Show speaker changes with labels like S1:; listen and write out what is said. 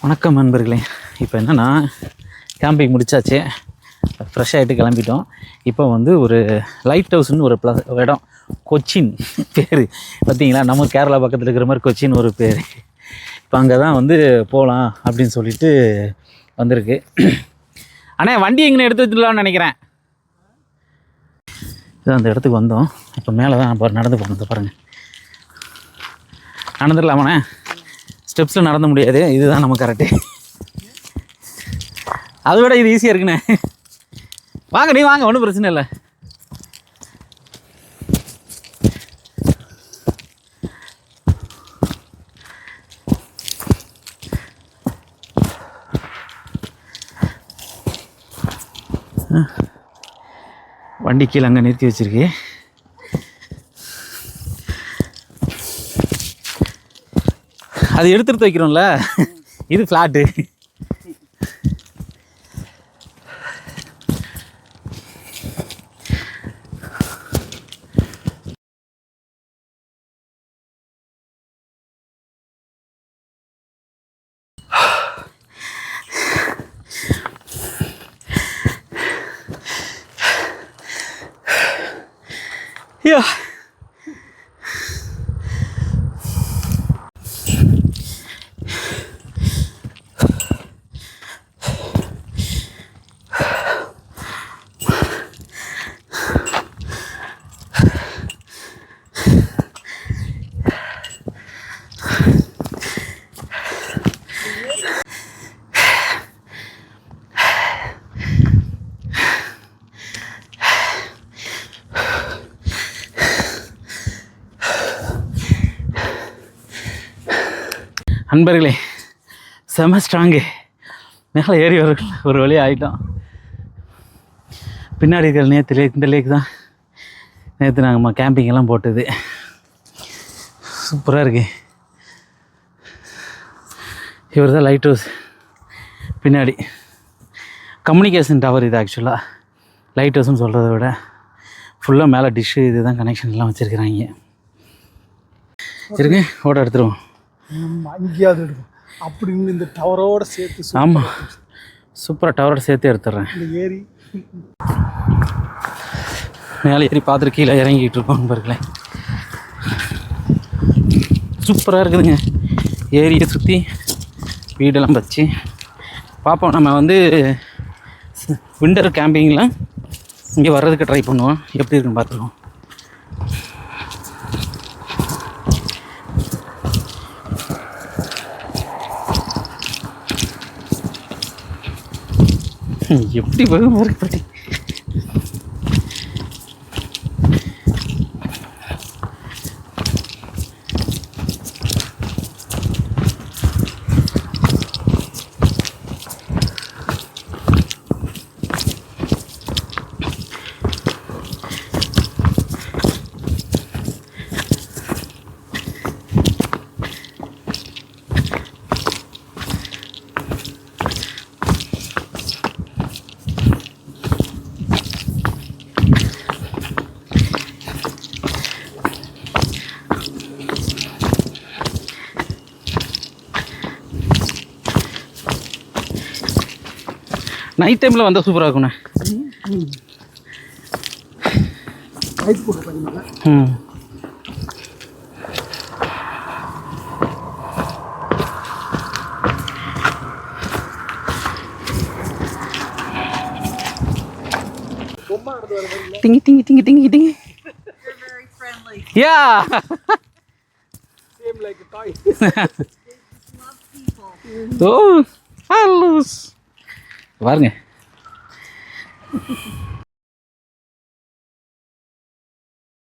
S1: வணக்கம் நண்பர்களே. இப்போ என்னென்னா கேம்பிங் முடிச்சாச்சு, ஃப்ரெஷ் ஆகிட்டு கிளம்பிட்டோம். இப்போ வந்து ஒரு லைட் ஹவுஸ்னு ஒரு இடம், கொச்சின் பேர் பார்த்தீங்களா, நம்ம கேரளா பக்கத்தில் இருக்கிற மாதிரி கொச்சின் ஒரு பேர். இப்போ அங்கே தான் வந்து போகலாம் அப்படின்னு சொல்லிட்டு வந்திருக்கு. அண்ணே வண்டி எங்கே எடுத்து வச்சுடலாம்னு நினைக்கிறேன். இது அந்த இடத்துக்கு வந்தோம். இப்போ மேலே தான் நடந்து போகணும். பாருங்கள், நடந்துடலாமாண்ணே? ஸ்டெப்ஸில் நடந்த முடியாது, இதுதான் நம்ம கரெக்டு. அதை விட இது ஈஸியாக இருக்குண்ணே. வாங்க, நீ வாங்க, ஒன்றும் பிரச்சனை இல்லை. வண்டி கீழே அங்கே நிறுத்தி வச்சிருக்கு. அது எடுத்துகிட்டு வைக்கிறோம்ல, இது ஃப்ளாட்டு. Yeah. நண்பர்களே, செம ஸ்ட்ராங்கு. மேலே ஏறி ஒரு வழி ஆகிட்டோம். பின்னாடி இருக்கிற இந்த லேக் தான் நேற்று நாங்கள் கேம்பிங்கெல்லாம் போட்டது. சூப்பராக இருக்கு. இவர் தான் லைட் ஹவுஸ். பின்னாடி கம்யூனிகேஷன் டவர் இது. ஆக்சுவலாக லைட் ஹவுஸ்ன்னு சொல்கிறத விட ஃபுல்லாக மேலே டிஷ்ஷு இது தான் கனெக்ஷன்லாம் வச்சுருக்குறாங்க. இருங்க, ஓட எடுத்துருவோம்.
S2: அங்கேயாவது எடுக்கும் அப்படின்னு இந்த டவரோடு சேர்த்து.
S1: ஆமாம், சூப்பராக டவரோடு சேர்த்து எடுத்துடுறேன்.
S2: இந்த ஏரி
S1: மேலே ஏறி பார்த்துட்டு கீழே இறங்கிட்டு இருக்கோம் பாருங்களே. சூப்பராக இருக்குதுங்க. ஏரியை சுற்றி வீடெல்லாம் வச்சு பார்ப்போம். நம்ம வந்து விண்டர் கேம்பிங்கில் இங்கே வர்றதுக்கு ட்ரை பண்ணுவோம். எப்படி இருக்குன்னு பார்த்துருவோம். எப்படி வரும் பாருப்படி. நைட் டைமில் வந்தால் சூப்பராக இருக்குண்ணே.
S2: லைட் போட்டு பார்த்தீங்களா?
S1: டிங்கி டிங்கி டிங்கி டிங்கி டிங்கி. Yeah.
S2: Same like a toy.
S3: Love people.
S1: Oh, hello. பாருங்க,